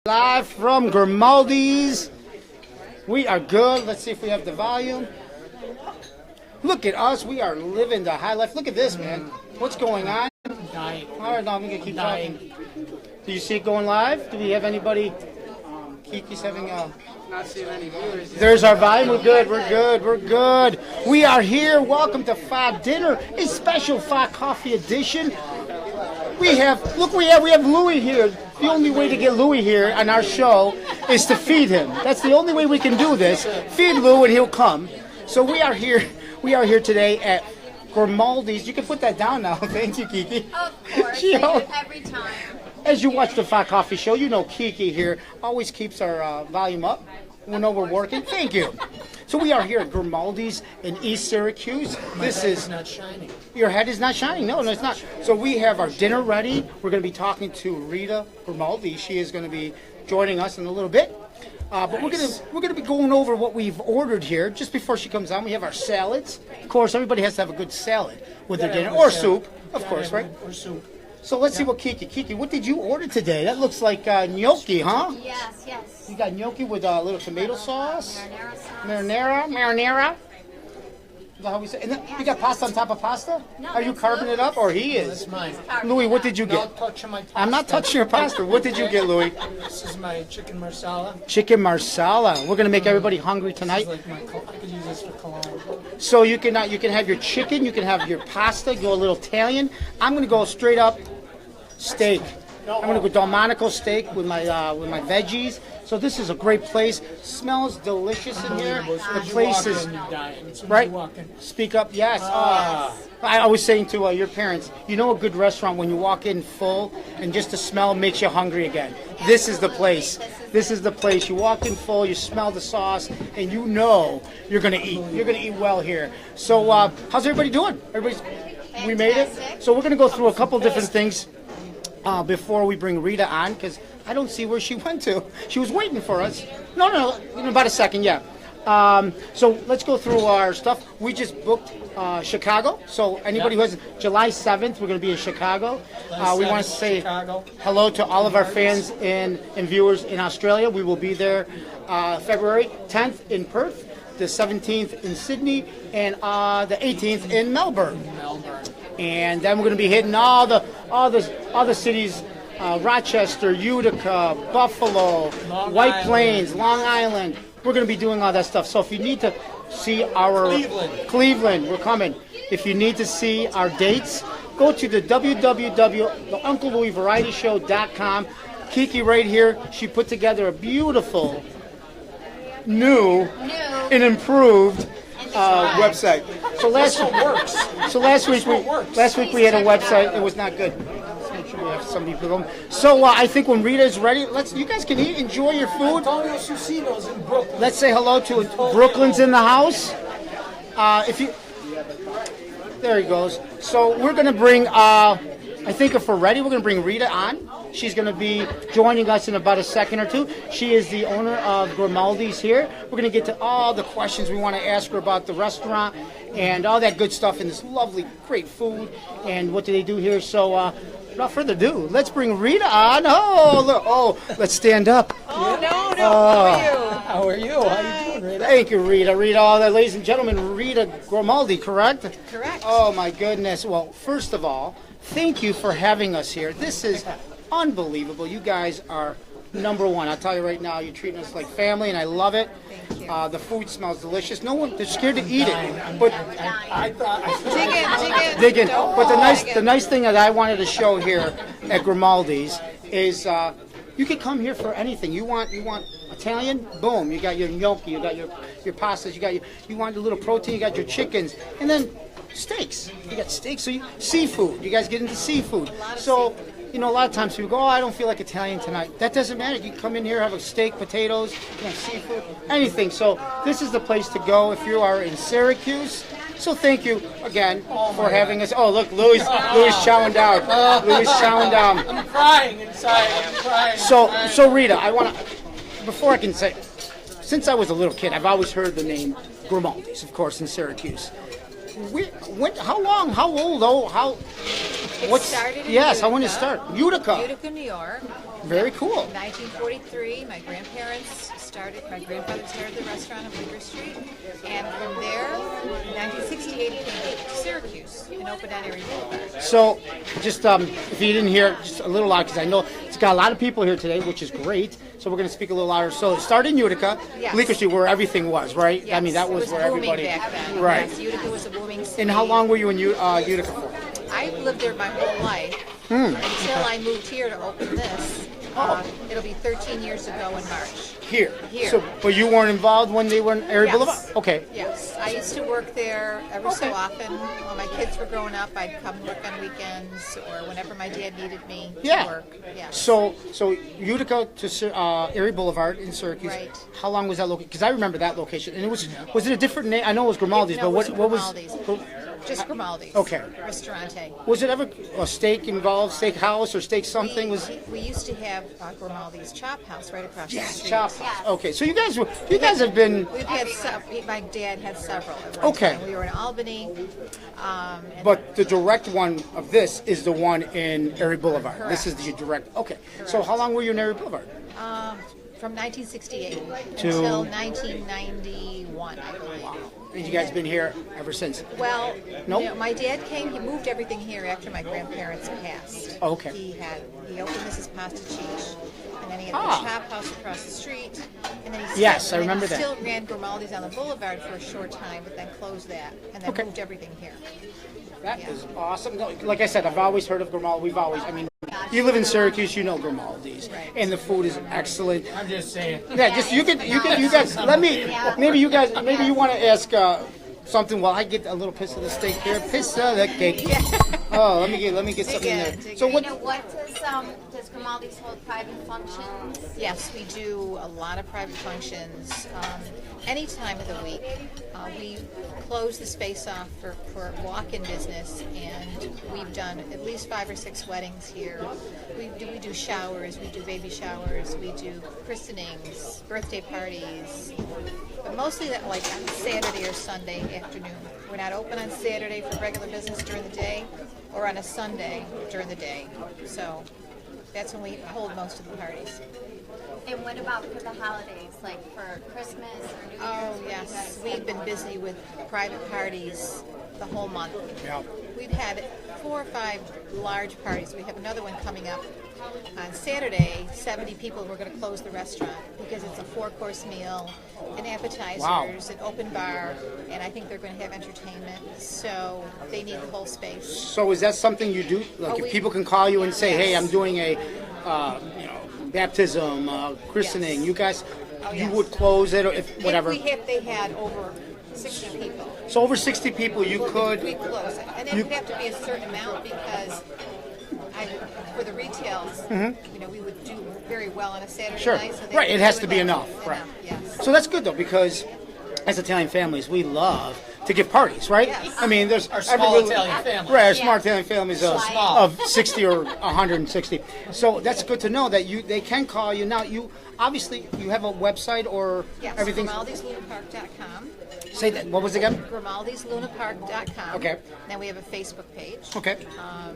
Live from Grimaldi'S. We are good. Let's see if we have the volume. Look at us. We are living the high life. Look at this, man. What's going on? Dying. All right, now I'm going to keep Dying. talking. Do you see it going live? Do we have anybody? Kiki's having a... Not seeing any viewers. There's our volume. We're good. We're good. We're good. We are here. Welcome to Fadinner, a special Facoffee edition. We have Louie here. The only way to get Louie here on our show is to feed him. That's the only way we can do this. Feed Lou and he'll come. So we are here. We are here today at Grimaldi'S. You can put that down now. Thank you, Kiki. Of course, I do it every time. As you watch the Facoffee show, you know Kiki here always keeps our volume up. We know we're working. Thank you. So we are here at Grimaldi'S in East Syracuse. This is not shining. Your head is not shining. No, it's not. So we have our dinner ready. We're going to be talking to Rita Grimaldi. She is going to be joining us in a little bit. But nice. we're gonna be going over what we've ordered here. Just before she comes on, we have our salads. Of course, everybody has to have a good salad with their dinner, or soup, of course, right? Or soup. So let's see what Kiki, what did you order today? That looks like gnocchi, huh? Yes, yes. You got gnocchi with a little tomato sauce. Marinara sauce. Marinara. Is that how we say? And then you got pasta on top of pasta? No, Are you that's carving it up, or he That's is? mine. Louie, what did you Not get? touching my pasta. I'm not touching your pasta. What did you get, Louie? This is my chicken marsala. Chicken marsala. We're gonna make everybody hungry tonight. It's like I could use this for cologne. So you can have your chicken, you can have your pasta, go a little Italian. I'm gonna go straight up steak. I'm gonna go Delmonico steak with my veggies. So this is a great place. Smells delicious in here. The place is right. Speak up, yes. I was saying to your parents, you know a good restaurant when you walk in full and just the smell makes you hungry again. This is the place. This is the place. You walk in full, you smell the sauce, and you know you're gonna eat. You're gonna eat well here. So how's everybody doing? We made it. So we're gonna go through a couple different things before we bring Rita on, because I don't see where she went to. She was waiting for us. No, in about a second, yeah. So let's go through our stuff. We just booked Chicago. So anybody who has July 7th, we're going to be in Chicago. We want to say hello to all of our fans and viewers in Australia. We will be there February 10th in Perth, the 17th in Sydney, and the 18th in Melbourne. And then we're going to be hitting all the cities. Rochester, Utica, Buffalo, White Plains, Long Island. We're going to be doing all that stuff. So if you need to see our Cleveland, we're coming. If you need to see our dates, go to the www.UncleLouieVarietyShow.com. Kiki right here, she put together a beautiful, new and improved website. So last week we had a website. It was not good. We have some people going. So I think when Rita is ready, you guys can eat, enjoy your food. Antonio Susino's in Brooklyn. Let's say hello to Brooklyn's in the house. There he goes. So we're gonna bring. I think if we're ready, we're gonna bring Rita on. She's gonna be joining us in about a second or two. She is the owner of Grimaldi'S here. We're gonna get to all the questions we want to ask her about the restaurant and all that good stuff and this lovely, great food and what do they do here. So. Without further ado, let's bring Rita on. Let's stand up. Oh, no. How are you? How you doing, Rita? Thank you, Rita. Ladies and gentlemen, Rita Grimaldi, correct? Correct. Oh, my goodness. Well, first of all, thank you for having us here. This is unbelievable. You guys are number one. I'll tell you right now, you're treating us like family, and I love it. Thank you. The food smells delicious. They're scared to eat it. But I thought dig in. But the nice thing that I wanted to show here at Grimaldi'S is you can come here for anything. You want Italian? Boom. You got your gnocchi, you got your pastas, you want a little protein, you got your chickens, and then steaks. You got steaks, so seafood. You guys get into seafood. So a lot of times people go, I don't feel like Italian tonight. That doesn't matter. You can come in here, have a steak, potatoes, seafood, anything. So this is the place to go if you are in Syracuse. So thank you again for having us. Oh, look, Louie's chowing down. Louie's chowing down. I'm crying inside. I'm crying. So Rita, before I can say, since I was a little kid, I've always heard the name Grimaldi'S, of course, in Syracuse. How long? How old? It started in Utica. When did it start? Utica. Utica, New York. Very cool. 1943, my grandfather started the restaurant on Bleecker Street, and from there, in 1968, it came to Syracuse and opened on Erie Boulevard. So, just if you didn't hear, just a little loud, because I know it's got a lot of people here today, which is great. So we're going to speak a little louder. So it started in Utica, Yes. Bleecker Street, where everything was, right? Yes, I mean, that it was where booming everybody. back then. Right. Yes, Utica was a booming city. And how long were you in Utica for? I lived there my whole life until I moved here to open this. It'll be 13 years ago in March. Here. Here. So, but you weren't involved when they were in Erie Yes. Boulevard? Okay. Yes, I used to work there every Okay. so often. When my kids were growing up, I'd come work on weekends or whenever my dad needed me Yeah. to work. Yes. So Utica to Erie Boulevard in Syracuse. Right. How long was that location? Because I remember that location, and was it a different name? I know it was Grimaldi's, No, but it what was? Grimaldi's. Just Grimaldi's. Okay. Ristorante. Was it ever a steak involved, steak house or steak something? We used to have Grimaldi's Chop House right across the street. Chop. Yes. Okay, so you guys have been. We've had my dad had several. At one Okay. time. We were in Albany. And But the direct one of this is the one in Erie Boulevard. This is Correct. the direct. Okay. So how long were you in Erie Boulevard? from 1968 To- until 1991, I believe. And you guys been here ever since? Well, Nope. no, my dad came. He moved everything here after my grandparents passed. Oh, okay. He opened Mrs. Pasta Cheese, and then he had Ah. the Chop House across the street, and then he Yes, still, I and then remember he that. still ran Grimaldi's on the Boulevard for a short time, but then closed that, and then Okay. moved everything here. That Yeah. is awesome. No, like I said, I've always heard of Grimaldi. You live in Syracuse, you know Grimaldi's, Right. and the food is excellent. I'm just saying. Yeah, just you guys. Maybe you want to ask something while I get a little piece of the steak here. Piece of the cake. Oh, let me get something there. So You what? know, does Grimaldi's hold private functions? Yes, we do a lot of private functions any time of the week. We close the space off for walk-in business, and we've done at least 5 or 6 weddings here. We do showers, we do baby showers, we do christenings, birthday parties, but mostly that like on Saturday or Sunday afternoon. We're not open on Saturday for regular business during the day, or on a Sunday during the day. So that's when we hold most of the parties. And what about for the holidays, like for Christmas or New Year's? Oh, What do you yes. guys We've been busy with private parties the whole month. Yeah. We've had 4 or 5 large parties. We have another one coming up on Saturday. 70 people. We're going to close the restaurant because it's a 4-course meal, and appetizers, Wow. an open bar, and I think they're going to have entertainment. So they need the whole space. So is that something you do? Like if we- people can call you and say, "Hey, Yes. I'm doing a, baptism, christening," Yes. you guys, Oh, you yes. would close it or if whatever. If they had over 60 people. So over 60 people, you We could. close it, and it would have to be a certain amount because for the retails, we would do very well on a Saturday Sure. night. So they Right, would it has do to be enough. Right. Yes. So that's good though, because as Italian families, we love to give parties, right? Yes. I mean, there's Our small Italian family. Right, our small Italian families of, Small. of 60 or 160. So that's good to know that they can call you. Now, you obviously you have a website or Yes. everything. Grimaldi'sLunaPark.com. Say that. What was it again? Grimaldi'sLunaPark.com. Okay. Then we have a Facebook page. Okay.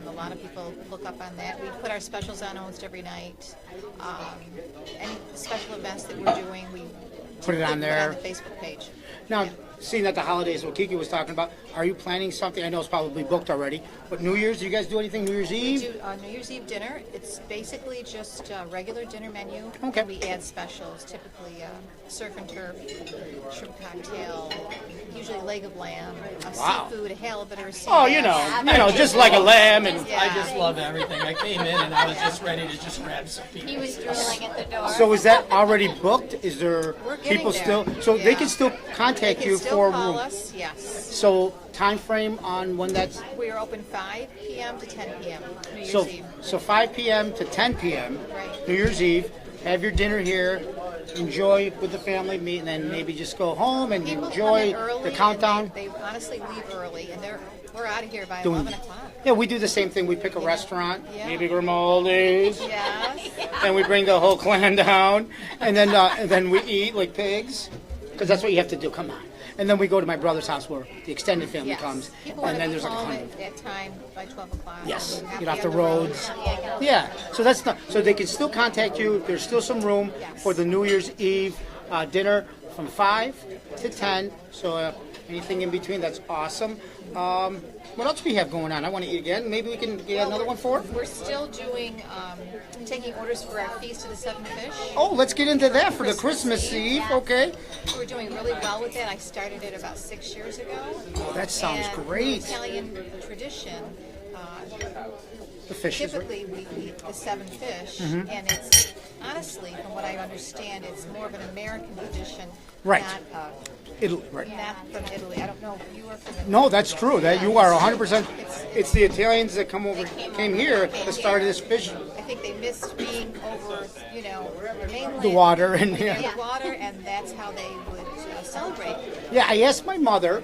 A lot of people look up on that. We put our specials on almost every night. Any special events that we're doing, we Put it on there. on the Facebook page. Now, seeing that the holidays, what Kiki was talking about, are you planning something? I know it's probably booked already, but New Year's, do you guys do anything New Year's We Eve? do New Year's Eve dinner. It's basically just a regular dinner menu. Okay. And we add specials, typically surf and turf, shrimp cocktail, usually leg of lamb, Wow. seafood, a halibut or a sea Oh, bass. just like a lamb and. Yeah. I just love everything. I came in and I was just ready to just grab some people. He was drooling at the door. So is that already booked? Is there We're getting people there. still? So they Yeah. can still contact They you can still for a call room. us, yes. So time frame on when that's We are open 5 p.m. to 10 p.m. New Year's so Eve. so 5 p.m. to 10 p.m. Right. New Year's Eve. Have your dinner here, enjoy with the family, meet, and then maybe just go home and People enjoy come in early the and countdown. They honestly leave early, and we're out of here by Doing- 11 o'clock. Yeah, we do the same thing. We pick a restaurant, Yeah. maybe Grimaldi's, Yes. and we bring the whole clan down, and then we eat like pigs, because that's what you have to do. Come on. and then we go to my brother's house where the extended family Yes. comes, People and want then to there's be like home 100. at that time by 12 o'clock. Yes, Not get off be the on roads. Yeah, so that's not. So they can still contact you. There's still some room for the New Year's Eve dinner from 5 to 10. So anything in between, that's awesome. What else we have going on? I want to eat again. Maybe we can get another one for it. We're still doing, taking orders for our Feast of the Seven Fish. Oh, let's get into that for the Christmas Eve. Okay. We're doing really well with that. I started it about 6 years ago. Oh, that sounds And great. The Italian tradition, The fishes. Right? typically we eat the seven fish, Mm-hmm. and it's honestly, from what I understand, it's more of an American tradition, Right. not, Italy, right. not from Italy. I don't know if you are from Italy. No, that's true. That you are 100%. It's the Italians that came here that started this fish, I think they missed being over, mainland. the water, and The water, and that's how they would celebrate. Yeah, I asked my mother.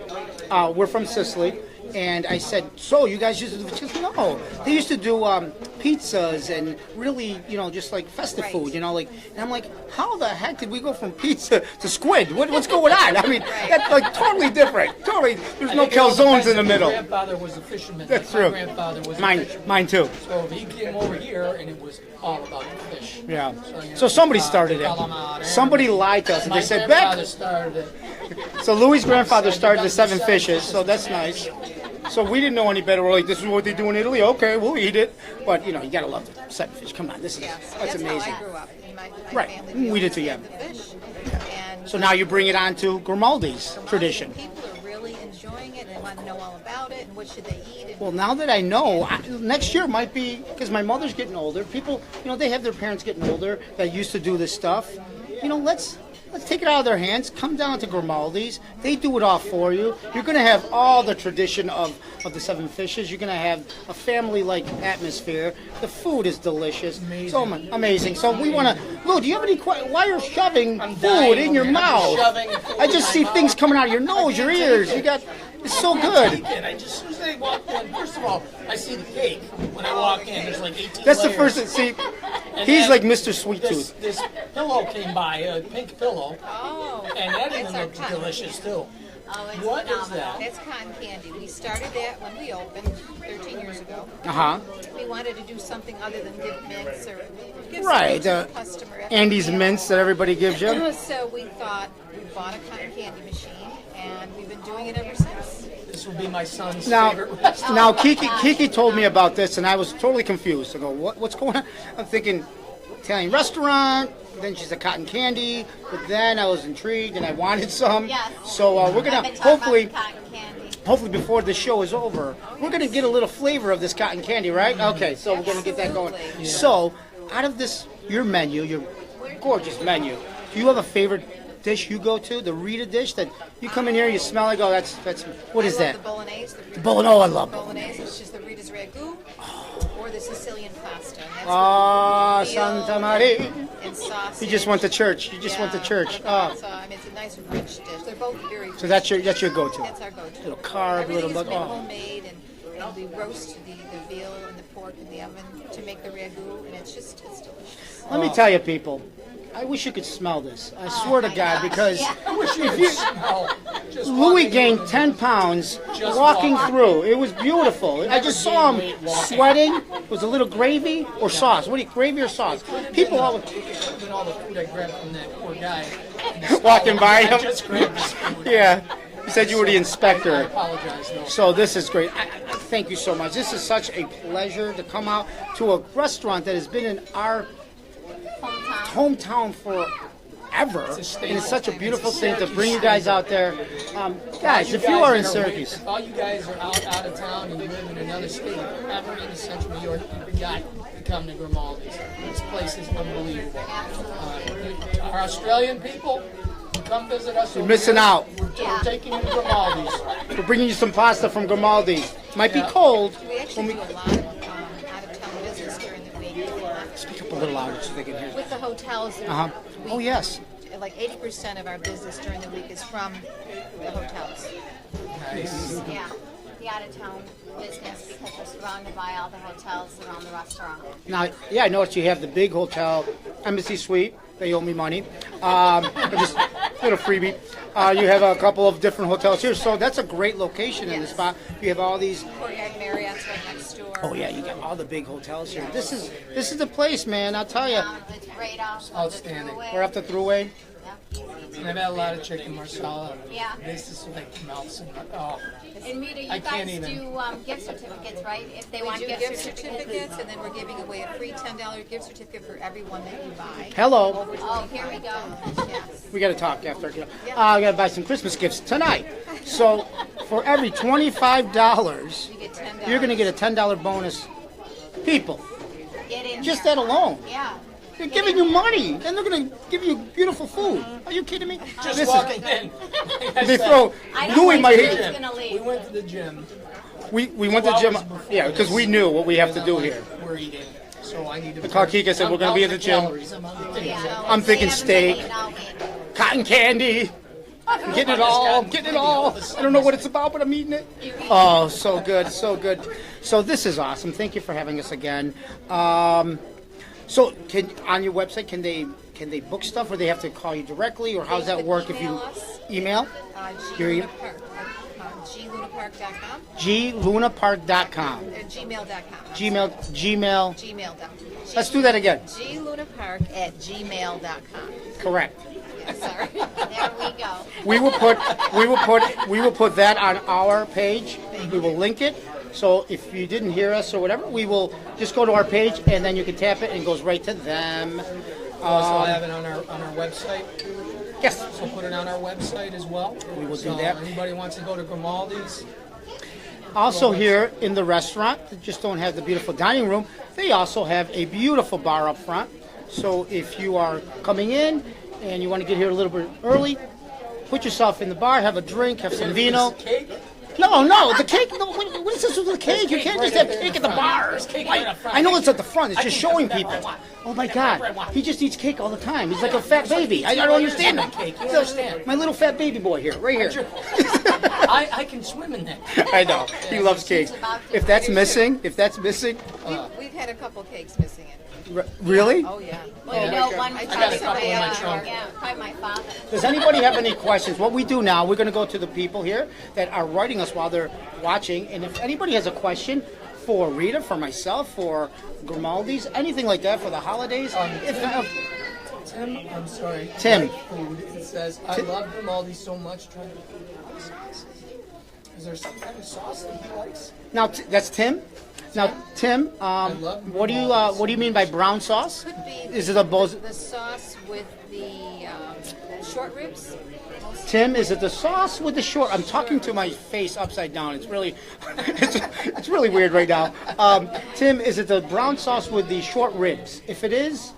We're from Sicily, and I said, "So you guys used to do?" She goes, "No, they used to do pizzas and really, just like festive Right. food, like." And I'm like, "How the heck did we go from pizza to squid? What's going on? I mean, that's like totally different. Totally. There's no calzones in the middle." My grandfather was a fisherman. That's My true. grandfather was a Mine, fisherman. mine too. So he came over here, and it was all about the fish. Yeah. you So know, somebody started it. calamari. Somebody lied to us, and My they said, grandfather "Beck." started it. So Louie's grandfather started the seven fishes, so that's nice. So we didn't know any better. We're like, this is what they do in Italy. Okay, we'll eat it. But you gotta love the seven fish. Come on, this is So that's amazing. how I grew up. My Right. family We did too, loved yeah. the fish. And So now you bring it on to Grimaldi's tradition. People are really enjoying it and want to know all about it and what should they eat. And Well, now that I know, next year might be because my mother's getting older. People, they have their parents getting older that used to do this stuff. Let's take it out of their hands. Come down to Grimaldi's. They do it all for you. You're going to have all the tradition of the seven fishes. You're going to have a family-like atmosphere. The food is delicious. Amazing. So amazing. So we want to. Lou, do you have any questions? Why you're shoving food dying in your over here. I'm mouth? shoving food I in just my see mouth. things coming out of your nose, your ears. You got. It's so good. And I just, as soon as I walk in, first of all, I see the cake when I walk in. There's like 18 That's the layers. first. See, And he's then like Mr. Sweet This, Tooth. this pillow came by, a pink pillow, and that even It's our looked cotton. delicious too. Oh, it's What is phenomenal. that? that's cotton candy. We started that when we opened 13 years ago. Uh huh. We wanted to do something other than give mints or give Right, something to the customer. Andy's mints that everybody gives you. So we thought we bought a cotton candy machine, and we've been doing it ever since. This will be my son's Now, favorite restaurant. now Kiki told me about this, and I was totally confused. I go, what's going on? I'm thinking Italian restaurant. Then she's a cotton candy, but then I was intrigued and I wanted some. Yes. So we're I've gonna been talking hopefully, about the cotton candy. hopefully before the show is over, we're gonna get a little flavor of this cotton candy, right? Okay, so we're gonna get that going. Absolutely. Yeah. So, out of this, your menu, your gorgeous menu, do you have a favorite dish you go to? The Rita dish that you come in here, you smell it, go, that's what is I that? love the bolognese. The Bolognese, I love bolognese, which is the Rita's ragu, or the Sicilian pasta. And that's Ah, with veal Santa Maria. and sausage. You just went to church. You just went to church. Oh, So, I mean, it's a nice rich dish. They're both very rich. so that's your go-to. That's our go-to. Little carb, Everything little is bug. Oh, homemade, and we roast the veal and the pork in the oven to make the ragu, and it's delicious. let me tell you, people. I wish you could smell this. I swear to God, because if you, Just Louis walking gained through. 10 pounds Just walking walking. through. It was beautiful. I just saw gained him weight walking. sweating. It was a little gravy or sauce. What do you, gravy or sauce? People always And all the food I grabbed from that poor guy. walking by I him. just grabbed this food. Yeah. You said you were the I inspector. apologize. No. So this is great. I thank you so much. This is such a pleasure to come out to a restaurant that has been in our hometown forever. And it's such a beautiful thing to bring you guys out there. Guys, if you are in Syracuse, If all you guys are out of town and you live in another state, if you're ever in Central New York, you've got to come to Grimaldi's. This place is unbelievable. Our Australian people, come visit us. You're missing out. We're taking you to Grimaldi's. We're bringing you some pasta from Grimaldi. Might be cold. We actually do a lot of out-of-town business during the week. Speak up a little louder so they can hear. With the hotels, Oh, yes. like 80% of our business during the week is from the hotels. Nice. Yeah, the out-of-town business because we're surrounded by all the hotels around the restaurant. Now, yeah, I noticed you have the big hotel, Embassy Suite. They owe me money. Little freebie. You have a couple of different hotels here, so that's a great location in the spot. You have all these. Courtyard Marriott's right next door. Oh yeah, you got all the big hotels here. This is the place, man. I'll tell you. It's right off Outstanding. the We're up the throughway. And I've had a lot of chicken marsala. Yeah. This is like melts. Oh, And Rita, you I can't guys even. do gift certificates, right? If they We want do gift gift certificates. certificates, and then we're giving away a free $10 gift certificate for everyone that you buy. Hello. Oh, here we go. Yes. We got to talk after. I got to buy some Christmas gifts tonight. So for every $25, You get $10. you're going to get a $10 bonus. People, Get in just here. that alone. Yeah. They're giving you money, and they're going to give you beautiful food. Are you kidding me? just This is- walking in. they throw I don't Louie think might Louie's hit. gonna leave. We went to the gym. We went to the gym. hours before Yeah, because we knew what we have to do here. We're eating, so I need to. Kiki said we're gonna be at the gym. Yeah. I'm thinking They haven't steak. been eating all week. Cotton candy. I'm getting it all. I'm getting it all. I don't know what it's about, but I'm eating it. Oh, so good, so good. So this is awesome. Thank you for having us again. So on your website, can they book stuff, or they have to call you directly, or how's that work? If you Email us. email Your e- glunapark.com, glunapark.com, gmail.com. Gmail. Gmail.com. Let's do that again. glunapark@gmail.com. Correct. Sorry. There we go. We will put that on our page. We will link it. So if you didn't hear us or whatever, we will just go to our page, and then you can tap it and it goes right to them. Also have it on our website. Yes. So put it on our website as well. We will do So that. Anybody wants to go to Grimaldi's? Also here in the restaurant, they just don't have the beautiful dining room. They also have a beautiful bar up front. So if you are coming in and you want to get here a little bit early, put yourself in the bar, have a drink, have some vino. Cake? No, the cake. No, what is this with the cake? You can't just have cake at the bar. I know it's at the front. It's just showing people. Oh my God, he just eats cake all the time. He's like a fat baby. I don't understand him. Cake. You understand? My little fat baby boy here, right here. I can swim in that. I know. He loves cakes. If that's missing, We've had a couple cakes missing it. Really? Oh, yeah. Well, you know, one I probably got a couple in my trunk. Yeah, probably my father. Does anybody have any questions? What we do now, we're going to go to the people here that are writing us while they're watching. And if anybody has a question for Rita, for myself, for Grimaldi's, anything like that for the holidays, Tim, I'm sorry. Tim. Food. It says, I love Grimaldi so much. Trying to sauce. Is there some kind of sauce that he likes? Now that's Tim. Now Tim, love what do you mean by brown sauce? Could be Is it a the sauce with the short ribs. Tim? Is it the sauce with the short? I'm talking to my face upside down. It's really, it's really weird right now. Tim, is it the brown sauce with the short ribs? If it is,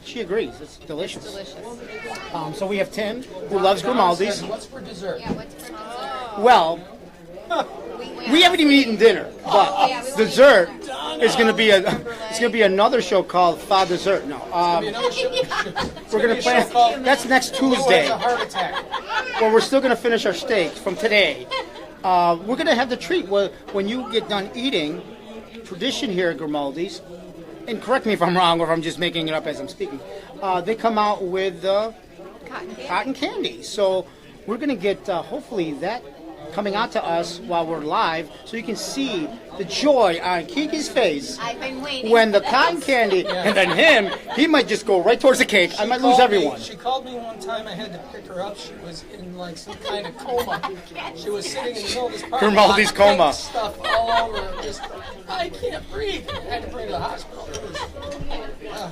she agrees. It's delicious. Delicious. So we have Tim, who loves Grimaldi's. What's for dessert? Yeah, what's for dessert? Well, we haven't even eaten dinner, but dessert is going to be it's going to be another show called Fa Dessert. No, Another show. we're going to plan. That's next Tuesday. It's a heart attack. Well, we're still going to finish our steaks from today. We're going to have the treat when you get done eating. Tradition here at Grimaldi's, and correct me if I'm wrong or if I'm just making it up as I'm speaking. They come out with cotton candy. So we're going to get hopefully that coming out to us while we're live, so you can see the joy on Kiki's face I've been waiting. when the cotton candy, and then he might just go right towards the cake. I might lose everyone. She called me one time. I had to pick her up. She was in like some kind of coma. She was sitting in the middle of this parking lot, Grimaldi's coma. pink stuff all over her. Just, I can't breathe. I had to bring her to the hospital.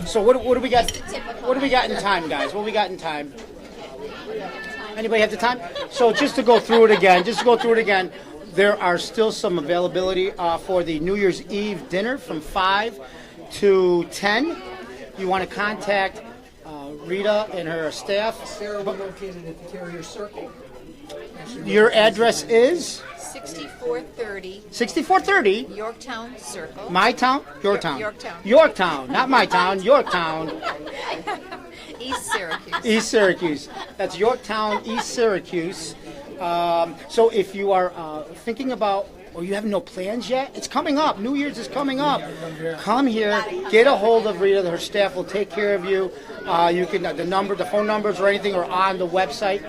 So what do we got? What do we got in time, guys? What do we got in time? Anybody have the time? So just to go through it again, there are still some availability for the New Year's Eve dinner from 5 to 10. You want to contact Rita and her staff. Sarah, we're located at the Carrier Circle. Your address is 6430 6430. Yorktown Circle. My town? Your town. Yorktown. Yorktown. Not my town. Yorktown. East Syracuse. East Syracuse. That's Yorktown, East Syracuse. So if you are thinking about or you have no plans yet, it's coming up. New Year's is coming up. Come here, get a hold of Rita. Her staff will take care of you. You can the phone numbers or anything are on the website,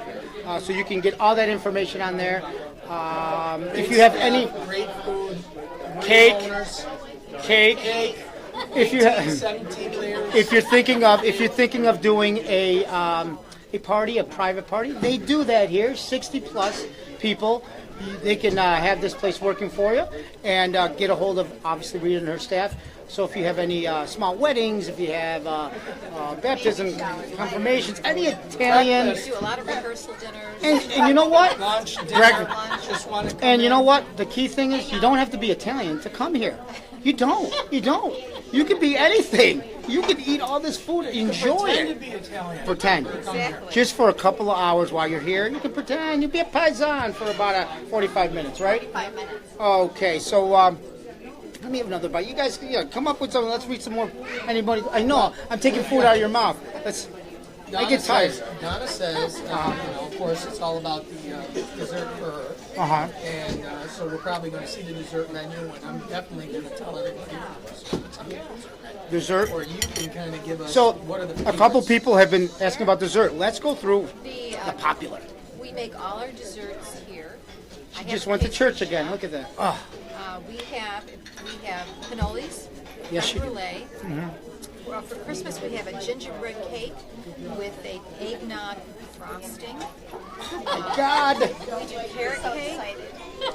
so you can get all that information on there. If you have any great food, cake. If you 17 layers. if you're thinking of doing a party, a private party, they do that here. 60 plus people. They can have this place working for you and get a hold of, obviously, Rita and her staff. So if you have any small weddings, if you have baptism, confirmations, any Italian, We do a lot of rehearsal dinners. and you know what? Lunch, dinner, Breakfast. just want to come And you in. know what? The key thing is you don't have to be Italian to come here. You don't. You can be anything. You can eat all this food and enjoy Pretend to it. be Italian. Pretend. Exactly. Just for a couple of hours while you're here, you can pretend you be a paisan for about 45 minutes, right? 5 minutes. Okay, so let me have another bite. You guys, come up with something. Let's read some more. Anybody? I know I'm taking food out of your mouth. I get tired. Donna says, of course, it's all about the dessert for her. Uh-huh. And so we're probably going to see the dessert menu, and I'm definitely going to tell everybody some Dessert. or you can kind of give us So what are the a couple favorites. people have been asking about dessert. Let's go through The, the popular. we make all our desserts here. I have Just the went to pastry church again. chef. Look at that. Oh, We have cannolis, Yes, creme you do. brulee. Well, for Christmas we have a gingerbread cake with a eggnog frosting. God. We do carrot cake.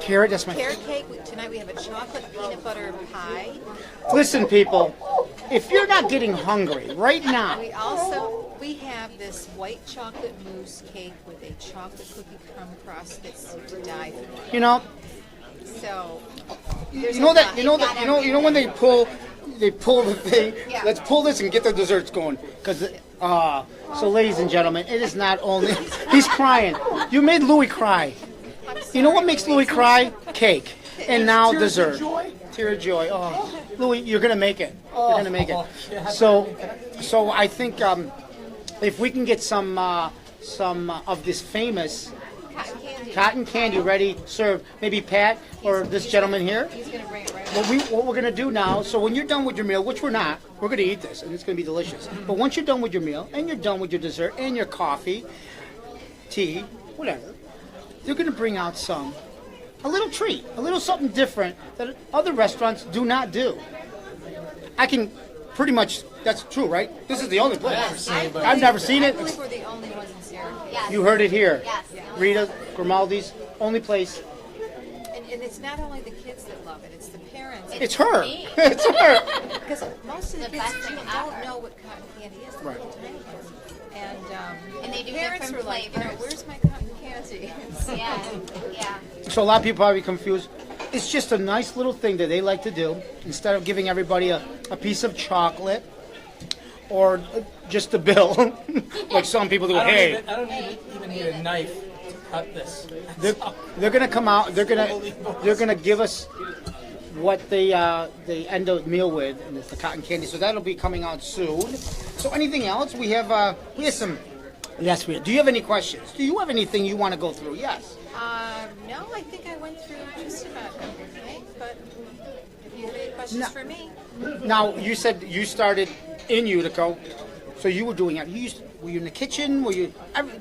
Carrot, that's my Carrot cake. Tonight we have a chocolate peanut butter pie. Listen, people, if you're not getting hungry right now, We have this white chocolate mousse cake with a chocolate cookie crumb crust that's to die for. you know, So you know when they pull the thing. Yeah. Let's pull this and get the desserts going, because so, ladies and gentlemen, it is not only he's crying. You made Louie cry. You know what makes Louie cry? Cake, and now Tears of dessert. joy? Tear of joy. Oh, Louie, you're gonna make it. You're gonna make it. yeah. So I think if we can get some of this famous cotton candy. cotton candy ready, served, maybe Pat or this gentleman here. He's gonna bring it right What we're gonna do now, so when you're done with your meal, which we're not, we're gonna eat this and it's gonna be delicious. But once you're done with your meal and you're done with your dessert and your coffee, tea, whatever, they're gonna bring out a little treat, a little something different that other restaurants do not do. I can pretty much, that's true, right? This is the only place. I've never seen I it. believe we're the only ones in Syracuse. Yes. You heard it here. Yes. Rita, Grimaldi's, only place. And it's not only the kids that love it; it's the parents. It's her. me. It's her. Because most of the The kids best thing don't ever. know what cotton candy is. They Right. don't know. And they do parents different were like, flavors. "Where's my cotton candy?" Yeah. So a lot of people probably confused. It's just a nice little thing that they like to do. Instead of giving everybody a piece of chocolate or just a bill, like some people do. Hey, I don't even need a knife to cut this. they're gonna come out. They're gonna give us what they end the meal with, and it's the cotton candy. So that'll be coming out soon. So anything else? We have some. Yes, we. Do you have any questions? Do you have anything you want to go through? Yes. No, I think I went through just about everything. But if you have any questions for me, Now you said you started in Utica, so you were doing it. Were you in the kitchen?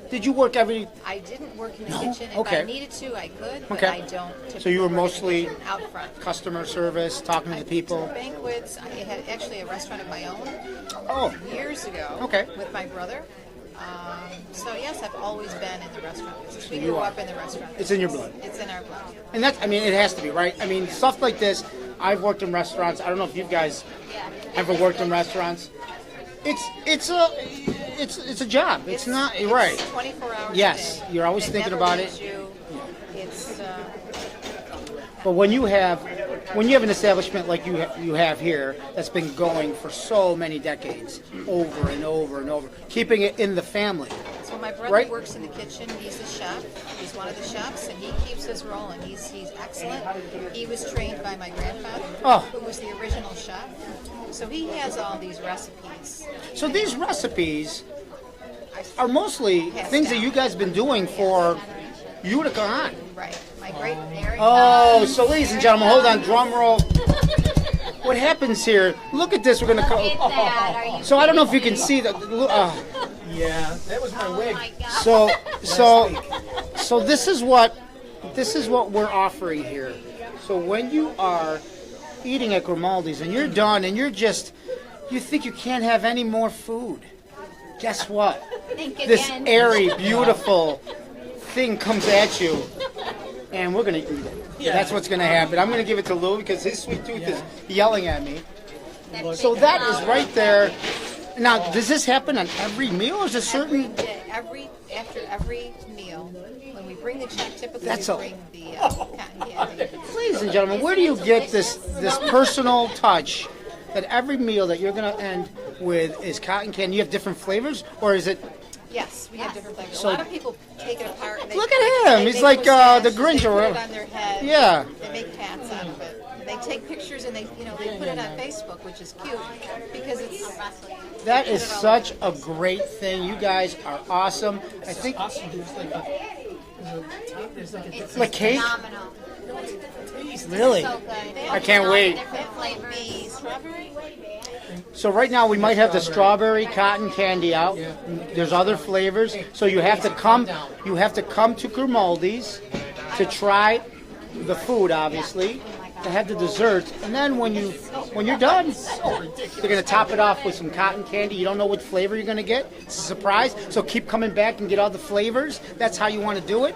Did you work every? I didn't work in the No? kitchen. If Okay. I needed to, I could, but Okay. I don't. So you were typically work in the mostly kitchen, out front. Customer service, talking to the people. Banquets. I had actually a restaurant of my own Oh, years ago. Okay. With my brother. So yes, I've always been in the restaurant business. We You grew are. up in the restaurant. It's in your business. blood. It's in our blood. and that's. I mean, it has to be, right? I mean, stuff like this. I've worked in restaurants. I don't know if you guys ever worked in restaurants. It's a job. It's not right. 24 hours. Yes, a day. you're always It thinking never about leaves it. You. It's But when you have an establishment like you have here that's been going for so many decades, over and over and over, keeping it in the family. so my brother Right. works in the kitchen. He's a chef. He's one of the chefs, and he keeps us rolling. He's excellent. He was trained by my grandfather, Oh. who was the original chef. So he has all these recipes. So these recipes I are mostly things that you guys been doing for Utica on. Right. My My great. There it Oh, comes. so ladies and gentlemen, hold on, drum roll. What happens here? Look at this. We're gonna Look come. at that. Are you So I don't know if you kidding can me? see that. Yeah, that was my Oh wig. my God. So this is what we're offering here. So when you are eating at Grimaldi's and you're done and you think you can't have any more food, guess what? Think This again. airy, beautiful thing comes at you, and we're gonna eat it. Yeah. That's what's gonna happen. I'm gonna give it to Louie because his sweet tooth is yelling at me. That So big that is mouth. right there. Now, does this happen on every meal, or is it certain? After every meal, when we bring the check, typically That's we a- bring the cotton candy. Ladies and gentlemen, where do you get this personal touch that every meal that you're going to end with is cotton candy? You have different flavors, or is it? Yes, we have different flavors. So- A lot of people take it apart. And they, Look at him. they He's make like, mustaches, the Grinch They or put it whatever. on their head. Yeah. They make hats out of it. And they take pictures and they put it on Facebook, which is cute because it's. That is such a great thing. You guys are awesome. I think Awesome. There's like a It's Like cake? phenomenal. really. So good. I can't wait. Different flavors. Strawberry? So right now we might have the strawberry cotton candy out. There's other flavors. So you have to come. You have to come to Grimaldi's to try the food, obviously, to have the dessert, and then when you're done, they're gonna top it off with some cotton candy. You don't know what flavor you're gonna get. It's a surprise. So keep coming back and get all the flavors. That's how you want to do it.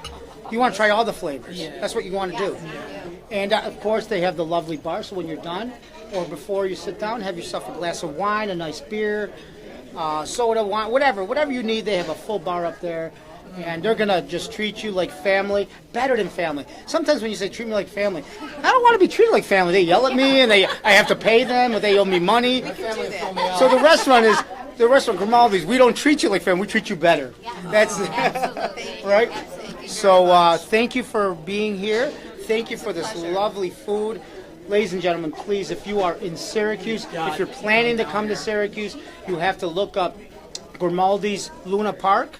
You want to try all the flavors. That's what you want to do. And of course, they have the lovely bar. So when you're done, or before you sit down, have yourself a glass of wine, a nice beer, soda, wine, whatever you need. They have a full bar up there. And they're gonna just treat you like family, better than family. Sometimes when you say treat me like family, I don't want to be treated like family. They yell at me, and I have to pay them, or they owe me money. Do that. So the restaurant Grimaldi's. We don't treat you like family. We treat you better. That's Absolutely. right. Absolutely. So thank you for being here. Thank you for this lovely food. Ladies and gentlemen, please, if you are in Syracuse, if you're planning to come to Syracuse, you have to look up Grimaldi's Luna Park.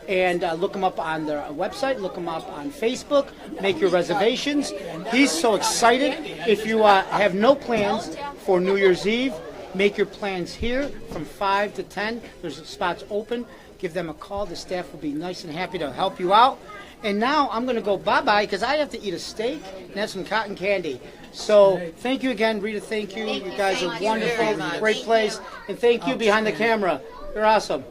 And look them up on their website, look them up on Facebook, make your reservations. He's so excited. If you have no plans for New Year's Eve, make your plans here from 5 to 10. There's spots open. Give them a call. The staff will be nice and happy to help you out. And now I'm going to go bye-bye because I have to eat a steak and have some cotton candy. So thank you again, Rita. Thank you. You guys are wonderful. very much. Great place. And thank you behind the camera. You're awesome.